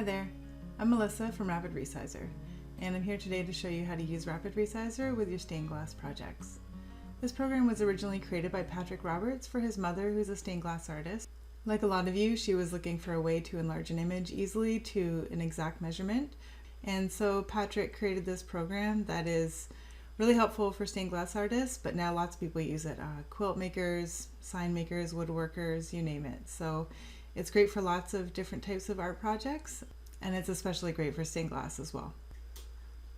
Hi there, I'm Melissa from Rapid Resizer, and I'm here today to show you how to use Rapid Resizer with your stained glass projects. This program was originally created by Patrick Roberts for his mother, who's a stained glass artist. Like a lot of you, she was looking for a way to enlarge an image easily to an exact measurement, and so Patrick created this program that is really helpful for stained glass artists, but now lots of people use it. Quilt makers, sign makers, woodworkers, you name it. So it's great for lots of different types of art projects, and it's especially great for stained glass as well.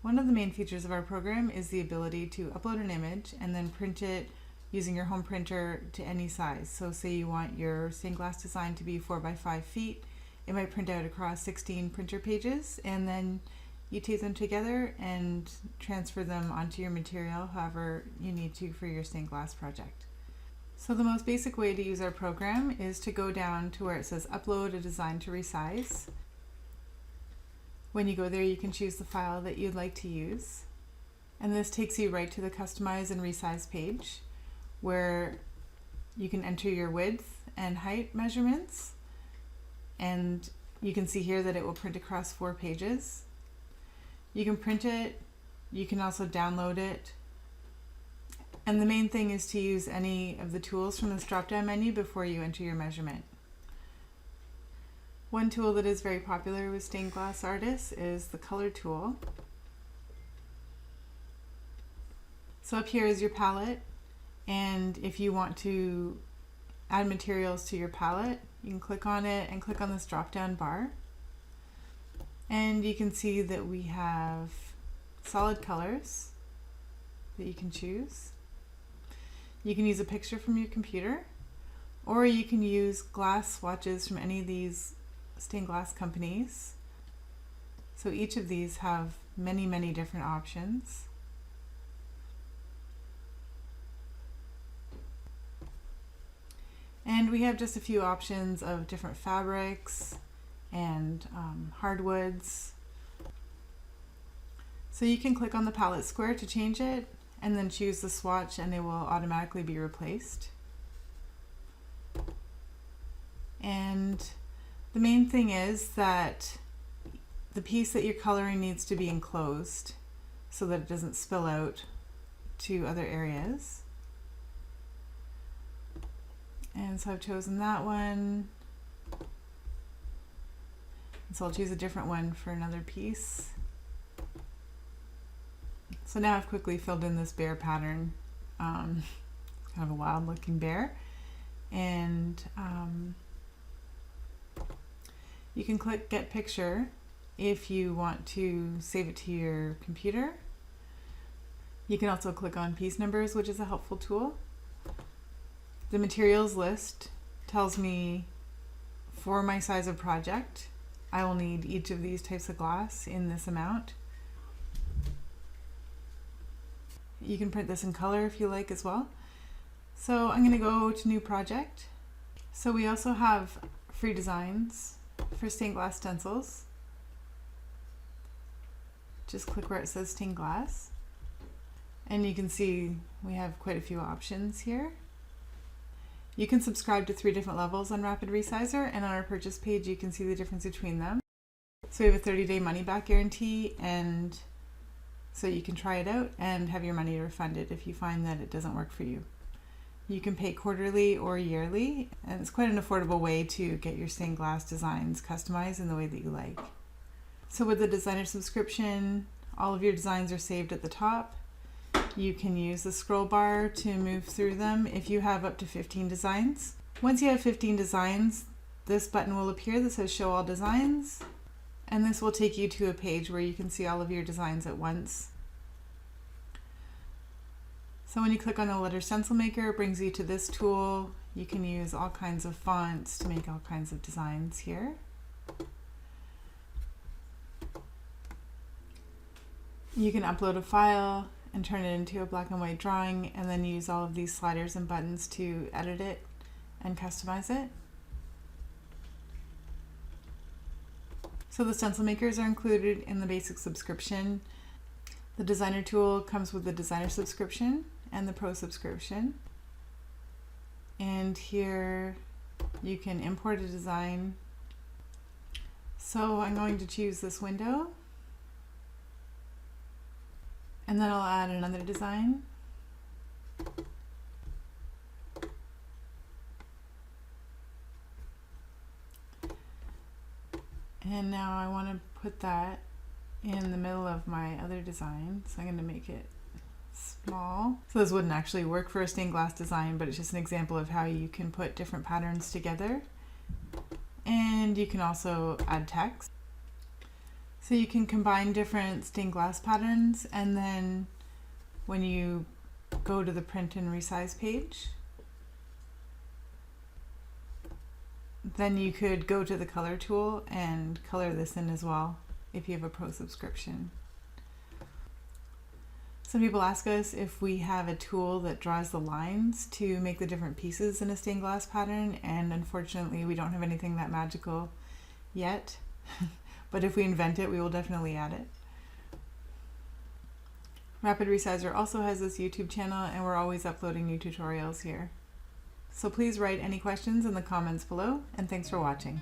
One of the main features of our program is the ability to upload an image and then print it using your home printer to any size. So say you want your stained glass design to be 4 by 5 feet, it might print out across 16 printer pages, and then you tape them together and transfer them onto your material however you need to for your stained glass project. So the most basic way to use our program is to go down to where it says upload a design to resize. When you go there, you can choose the file that you'd like to use, and this takes you right to the customize and resize page where you can enter your width and height measurements, and you can see here that it will print across 4 pages. You can print it, you can also download it, and the main thing is to use any of the tools from this drop-down menu before you enter your measurement. One tool that is very popular with stained glass artists is the color tool. So up here is your palette, and if you want to add materials to your palette, you can click on it and click on this drop-down bar. And you can see that we have solid colors that you can choose. You can use a picture from your computer, or you can use glass swatches from any of these stained glass companies. So each of these have many different options. And we have just a few options of different fabrics and hardwoods. So you can click on the palette square to change it and then choose the swatch, and it will automatically be replaced. And the main thing is that the piece that you're coloring needs to be enclosed so that it doesn't spill out to other areas. And so I've chosen that one. So I'll choose a different one for another piece. So now I've quickly filled in this bear pattern. It's kind of a wild looking bear. And you can click Get Picture if you want to save it to your computer. You can also click on piece numbers, which is a helpful tool. The materials list tells me for my size of project, I will need each of these types of glass in this amount. You can print this in color if you like as well. So I'm going to go to New Project. So we also have free designs for stained glass stencils. Just click where it says stained glass, and you can see we have quite a few options here. You can subscribe to 3 different levels on Rapid Resizer, and on our purchase page you can see the difference between them. So we have a 30-day money-back guarantee, and so you can try it out and have your money refunded if you find that it doesn't work for you. You can pay quarterly or yearly, and it's quite an affordable way to get your stained glass designs customized in the way that you like. So with the designer subscription, all of your designs are saved at the top. You can use the scroll bar to move through them if you have up to 15 designs. Once you have 15 designs, this button will appear that says Show All Designs, and this will take you to a page where you can see all of your designs at once. So when you click on the letter stencil maker, it brings you to this tool. You can use all kinds of fonts to make all kinds of designs here. You can upload a file and turn it into a black and white drawing, and then use all of these sliders and buttons to edit it and customize it. So the stencil makers are included in the basic subscription. The designer tool comes with the designer subscription and the pro subscription. And here you can import a design. So I'm going to choose this window, and then I'll add another design. And now I want to put that in the middle of my other design, so I'm going to make it small. So this wouldn't actually work for a stained glass design, but it's just an example of how you can put different patterns together. And you can also add text. So you can combine different stained glass patterns, and then when you go to the print and resize page, then you could go to the color tool and color this in as well if you have a pro subscription. Some people ask us if we have a tool that draws the lines to make the different pieces in a stained glass pattern, and unfortunately we don't have anything that magical yet. But if we invent it, we will definitely add it. Rapid Resizer also has this YouTube channel, and we're always uploading new tutorials here. So please write any questions in the comments below, and thanks for watching.